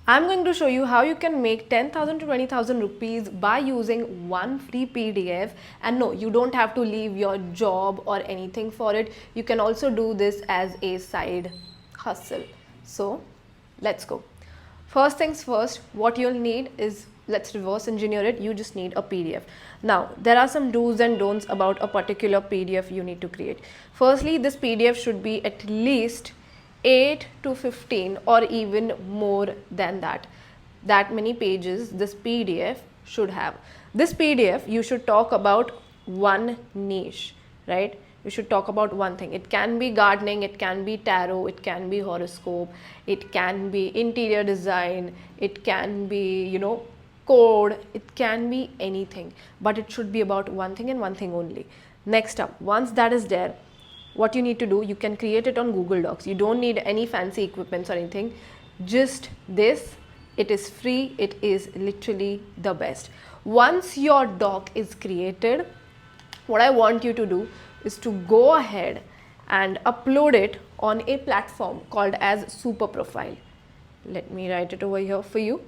I'm going to show you how you can make 10,000 to 20,000 rupees by using one free PDF. And no, you don't have to leave your job or anything for it. You can also do this as a side hustle. So let's go. First things first, what you'll need is, let's reverse engineer it. You just need a PDF. Now, there are some do's and don'ts about a particular PDF you need to create. Firstly, this PDF should be at least 8 to 15 or even more than that many pages this PDF should have. This PDF, you should talk about one niche, right? You should talk about one thing. It can be gardening, it can be tarot, it can be horoscope, it can be interior design, it can be, code, it can be anything, but it should be about one thing and one thing only. Next up, once that is there, what you need to do, you can create it on Google Docs. You don't need any fancy equipments or anything. Just this, it is free, it is literally the best. Once your doc is created, what I want you to do is to go ahead and upload it on a platform called as SuperProfile. Let me write it over here for you.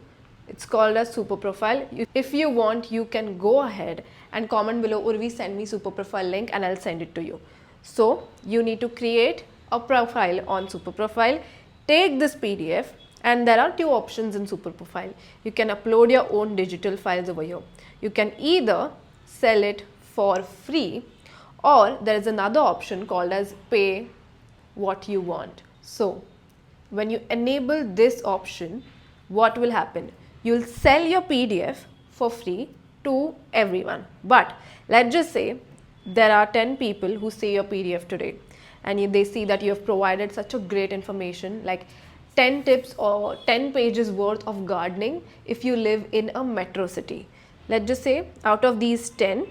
It's called as SuperProfile. If you want, you can go ahead and comment below, Urvi, send me SuperProfile link and I'll send it to you. So you need to create a profile on SuperProfile, take this PDF, and there are two options in SuperProfile. You can upload your own digital files over here. You can either sell it for free, or there is another option called as pay what you want. So when you enable this option, what will happen? You'll sell your PDF for free to everyone. But let's just say there are 10 people who see your PDF today, and they see that you have provided such a great information, like 10 tips or 10 pages worth of gardening if you live in a metro city. Let's just say out of these 10,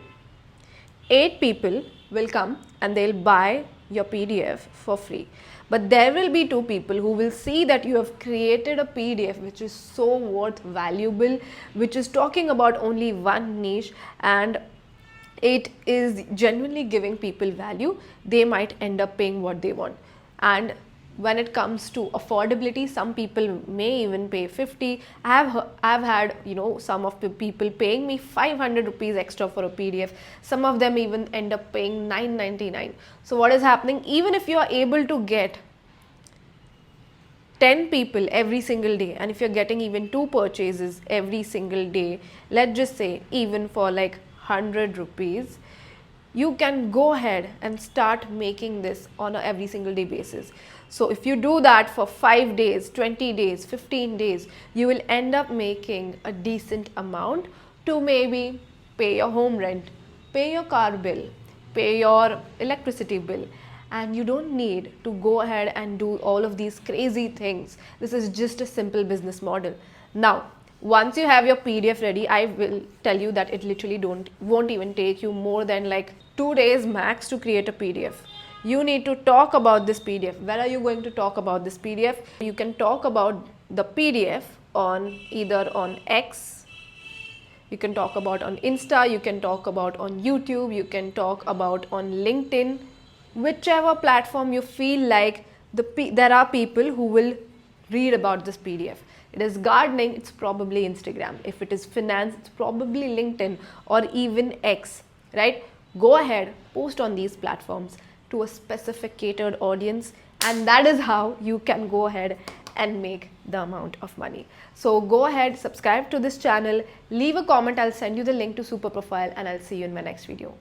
8 people will come and they'll buy your PDF for free. But there will be 2 people who will see that you have created a PDF which is so worth valuable, which is talking about only one niche, and it is genuinely giving people value. They might end up paying what they want. And when it comes to affordability, some people may even pay 50. I've had some of the people paying me 500 rupees extra for a PDF. Some of them even end up paying 9.99. So what is happening? Even if you are able to get 10 people every single day, and if you're getting even 2 purchases every single day, let's just say even for like 100 rupees, you can go ahead and start making this on a every single day basis. So if you do that for 5 days, 20 days, 15 days, you will end up making a decent amount to maybe pay your home rent, pay your car bill, pay your electricity bill. And you don't need to go ahead and do all of these crazy things. This is just a simple business model. Now, once you have your PDF ready, I will tell you that it literally won't even take you more than like 2 days max to create a PDF. You need to talk about this PDF. Where are you going to talk about this PDF? You can talk about the PDF on either on X, you can talk about on Insta, you can talk about on YouTube, you can talk about on LinkedIn, whichever platform you feel like there are people who will read about this PDF. It is gardening, it's probably Instagram. If it is finance, it's probably LinkedIn or even X, right? Go ahead, post on these platforms to a specific catered audience, and that is how you can go ahead and make the amount of money. So go ahead, subscribe to this channel, leave a comment, I'll send you the link to SuperProfile, and I'll see you in my next video.